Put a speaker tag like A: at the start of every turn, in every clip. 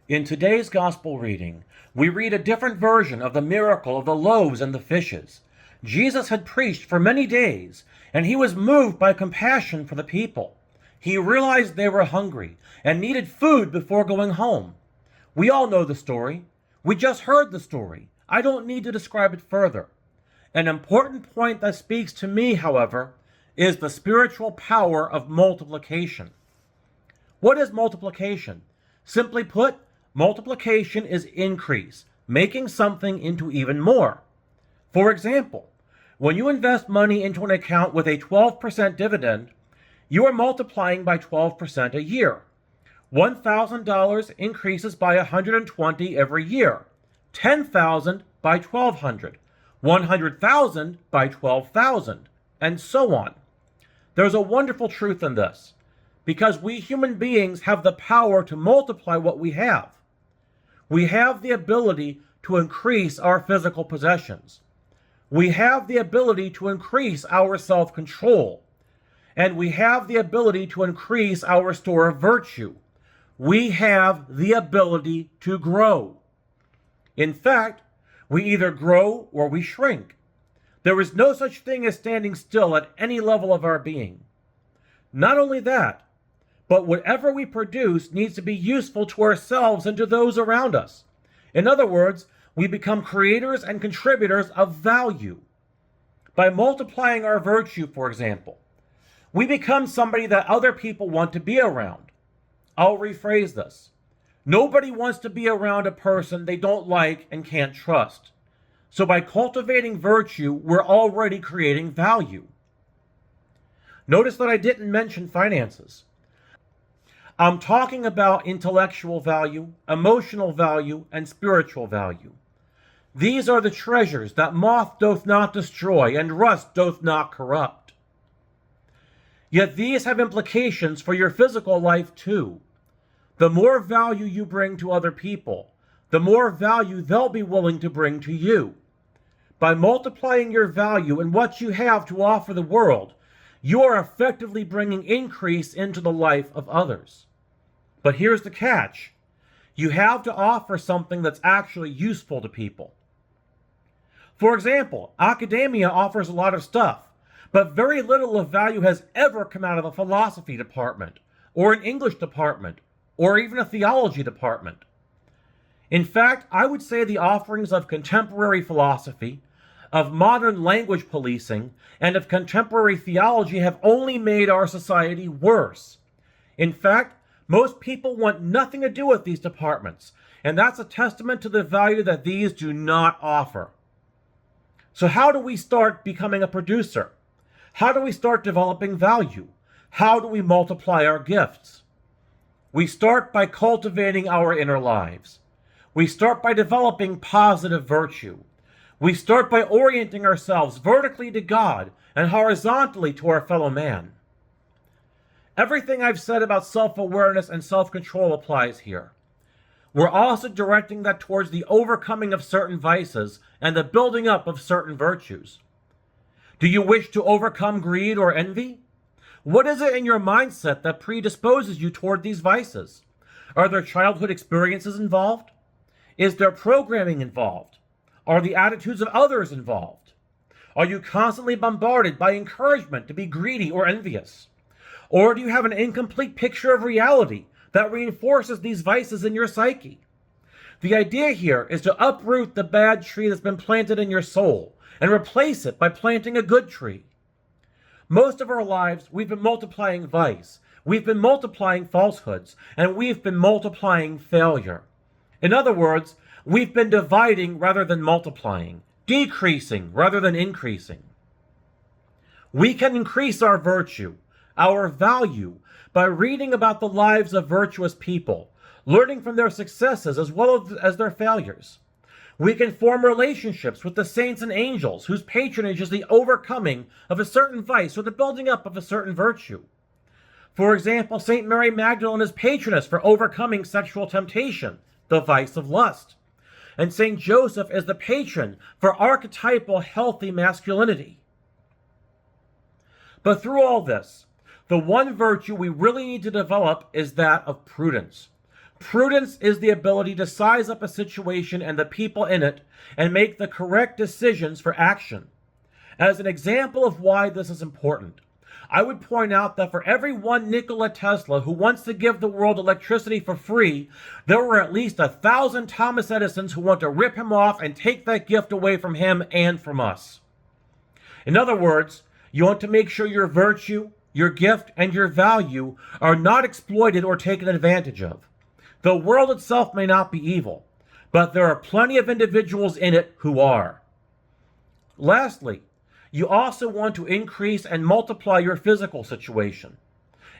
A: In today's gospel reading, we read a different version of the miracle of the loaves and the fishes. Jesus had preached for many days, and he was moved by compassion for the people. He realized they were hungry and needed food before going home. We all know the story. We just heard the story. I don't need to describe it further. An important point that speaks to me, however, is the spiritual power of multiplication. What is multiplication? Simply put, multiplication is increase, making something into even more. For example, when you invest money into an account with a 12% dividend, you are multiplying by 12% a year. $1,000 increases by 120 every year, 10,000 by 1,200, 100,000 by 12,000, and so on. There's a wonderful truth in this, because we human beings have the power to multiply what we have. We have the ability to increase our physical possessions. We have the ability to increase our self-control. And we have the ability to increase our store of virtue. We have the ability to grow. In fact, we either grow or we shrink. There is no such thing as standing still at any level of our being. Not only that, but whatever we produce needs to be useful to ourselves and to those around us. In other words, we become creators and contributors of value. By multiplying our virtue, for example, we become somebody that other people want to be around. I'll rephrase this. Nobody wants to be around a person they don't like and can't trust. So by cultivating virtue, we're already creating value. Notice that I didn't mention finances. I'm talking about intellectual value, emotional value, and spiritual value. These are the treasures that moth doth not destroy and rust doth not corrupt. Yet these have implications for your physical life too. The more value you bring to other people, the more value they'll be willing to bring to you. By multiplying your value and what you have to offer the world, you are effectively bringing increase into the life of others. But here's the catch. You have to offer something that's actually useful to people. For example, academia offers a lot of stuff, but very little of value has ever come out of a philosophy department, or an English department, or even a theology department. In fact, I would say the offerings of contemporary philosophy, of modern language policing, and of contemporary theology have only made our society worse. In fact, most people want nothing to do with these departments, and that's a testament to the value that these do not offer. So how do we start becoming a producer? How do we start developing value? How do we multiply our gifts? We start by cultivating our inner lives. We start by developing positive virtue. We start by orienting ourselves vertically to God and horizontally to our fellow man. Everything I've said about self-awareness and self-control applies here. We're also directing that towards the overcoming of certain vices and the building up of certain virtues. Do you wish to overcome greed or envy? What is it in your mindset that predisposes you toward these vices? Are there childhood experiences involved? Is there programming involved? Are the attitudes of others involved? Are you constantly bombarded by encouragement to be greedy or envious? Or do you have an incomplete picture of reality that reinforces these vices in your psyche? The idea here is to uproot the bad tree that's been planted in your soul and replace it by planting a good tree. Most of our lives, we've been multiplying vice, we've been multiplying falsehoods, and we've been multiplying failure. In other words, we've been dividing rather than multiplying, decreasing rather than increasing. We can increase our virtue, our value, by reading about the lives of virtuous people, learning from their successes as well as their failures. We can form relationships with the saints and angels whose patronage is the overcoming of a certain vice or the building up of a certain virtue. For example, St. Mary Magdalene is patroness for overcoming sexual temptation, the vice of lust. And St. Joseph is the patron for archetypal healthy masculinity. But through all this, the one virtue we really need to develop is that of prudence. Prudence is the ability to size up a situation and the people in it and make the correct decisions for action. As an example of why this is important, I would point out that for every one Nikola Tesla who wants to give the world electricity for free, there were at least 1,000 Thomas Edisons who want to rip him off and take that gift away from him and from us. In other words, you want to make sure your virtue, your gift, and your value are not exploited or taken advantage of. The world itself may not be evil, but there are plenty of individuals in it who are. Lastly, you also want to increase and multiply your physical situation.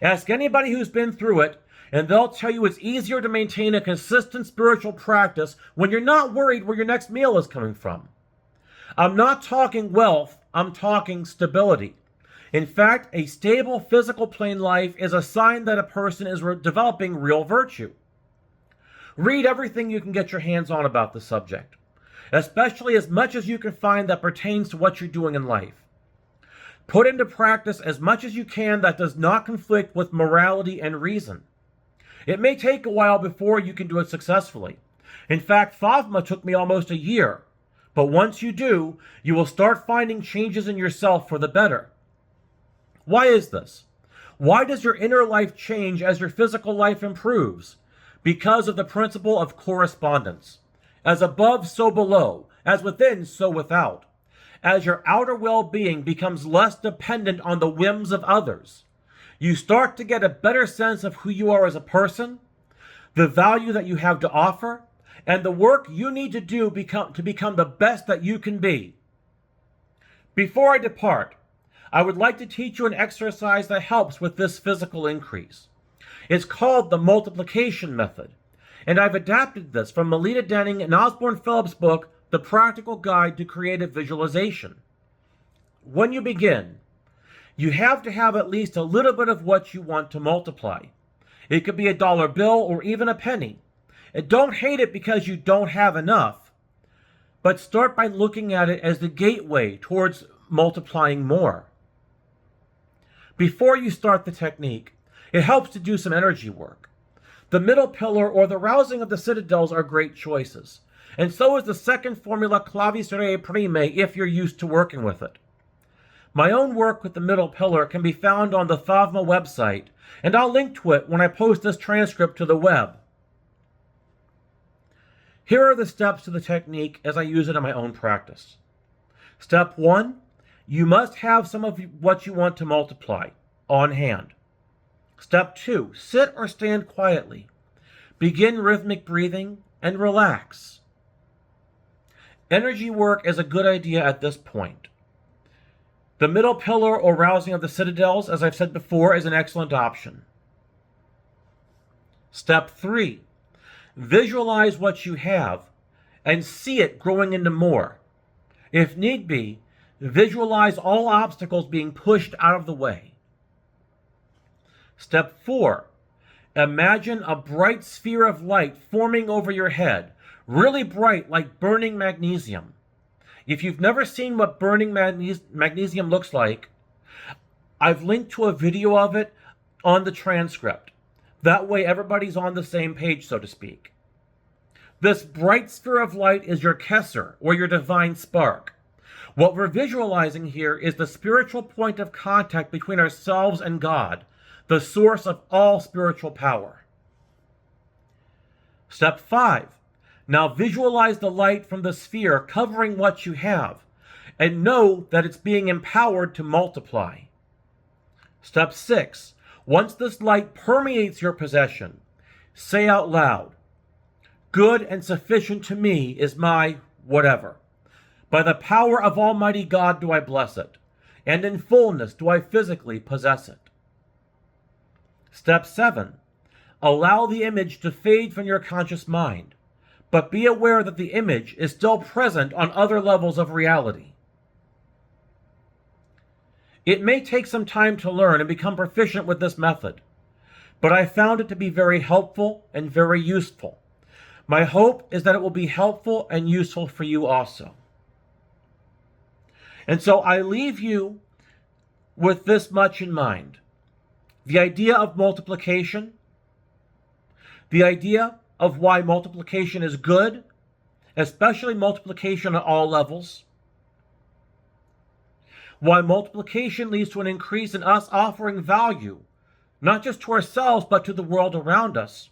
A: Ask anybody who's been through it, and they'll tell you it's easier to maintain a consistent spiritual practice when you're not worried where your next meal is coming from. I'm not talking wealth, I'm talking stability. In fact, a stable physical plane life is a sign that a person is developing real virtue. Read everything you can get your hands on about the subject, especially as much as you can find that pertains to what you're doing in life. Put into practice as much as you can that does not conflict with morality and reason. It may take a while before you can do it successfully. In fact, Favma took me almost a year, but once you do, you will start finding changes in yourself for the better. Why is this? Why does your inner life change as your physical life improves? Because of the principle of correspondence. As above, so below. As within, so without. As your outer well-being becomes less dependent on the whims of others, you start to get a better sense of who you are as a person, the value that you have to offer, and the work you need to do to become the best that you can be. Before I depart, I would like to teach you an exercise that helps with this physical increase. It's called the multiplication method, and I've adapted this from Melita Denning and Osborne Phillips' book, The Practical Guide to Creative Visualization. When you begin, you have to have at least a little bit of what you want to multiply. It could be a dollar bill or even a penny. And don't hate it because you don't have enough, but start by looking at it as the gateway towards multiplying more. Before you start the technique, it helps to do some energy work. The middle pillar or the rousing of the citadels are great choices, and so is the second formula clavis rei prime if you're used to working with it. My own work with the middle pillar can be found on the Thavma website, and I'll link to it when I post this transcript to the web. Here are the steps to the technique as I use it in my own practice. Step 1, you must have some of what you want to multiply on hand. Step 2, sit or stand quietly. Begin rhythmic breathing and relax. Energy work is a good idea at this point. The middle pillar or rousing of the citadels, as I've said before, is an excellent option. Step 3, visualize what you have and see it growing into more. If need be, visualize all obstacles being pushed out of the way. Step 4, imagine a bright sphere of light forming over your head, really bright like burning magnesium. If you've never seen what burning magnesium looks like, I've linked to a video of it on the transcript. That way everybody's on the same page, so to speak. This bright sphere of light is your Kesser, or your divine spark. What we're visualizing here is the spiritual point of contact between ourselves and God, the source of all spiritual power. Step 5. Now visualize the light from the sphere covering what you have, and know that it's being empowered to multiply. Step 6. Once this light permeates your possession, say out loud, "Good and sufficient to me is my whatever. By the power of Almighty God do I bless it, and in fullness do I physically possess it." Step 7. Allow the image to fade from your conscious mind, but be aware that the image is still present on other levels of reality. It may take some time to learn and become proficient with this method, but I found it to be very helpful and very useful. My hope is that it will be helpful and useful for you also. And so I leave you with this much in mind. The idea of multiplication, the idea of why multiplication is good, especially multiplication at all levels, why multiplication leads to an increase in us offering value, not just to ourselves, but to the world around us,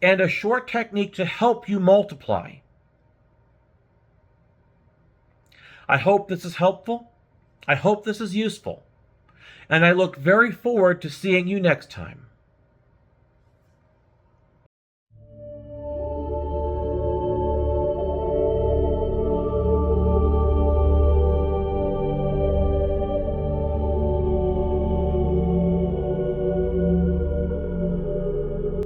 A: and a short technique to help you multiply. I hope this is helpful. I hope this is useful. And I look very forward to seeing you next time.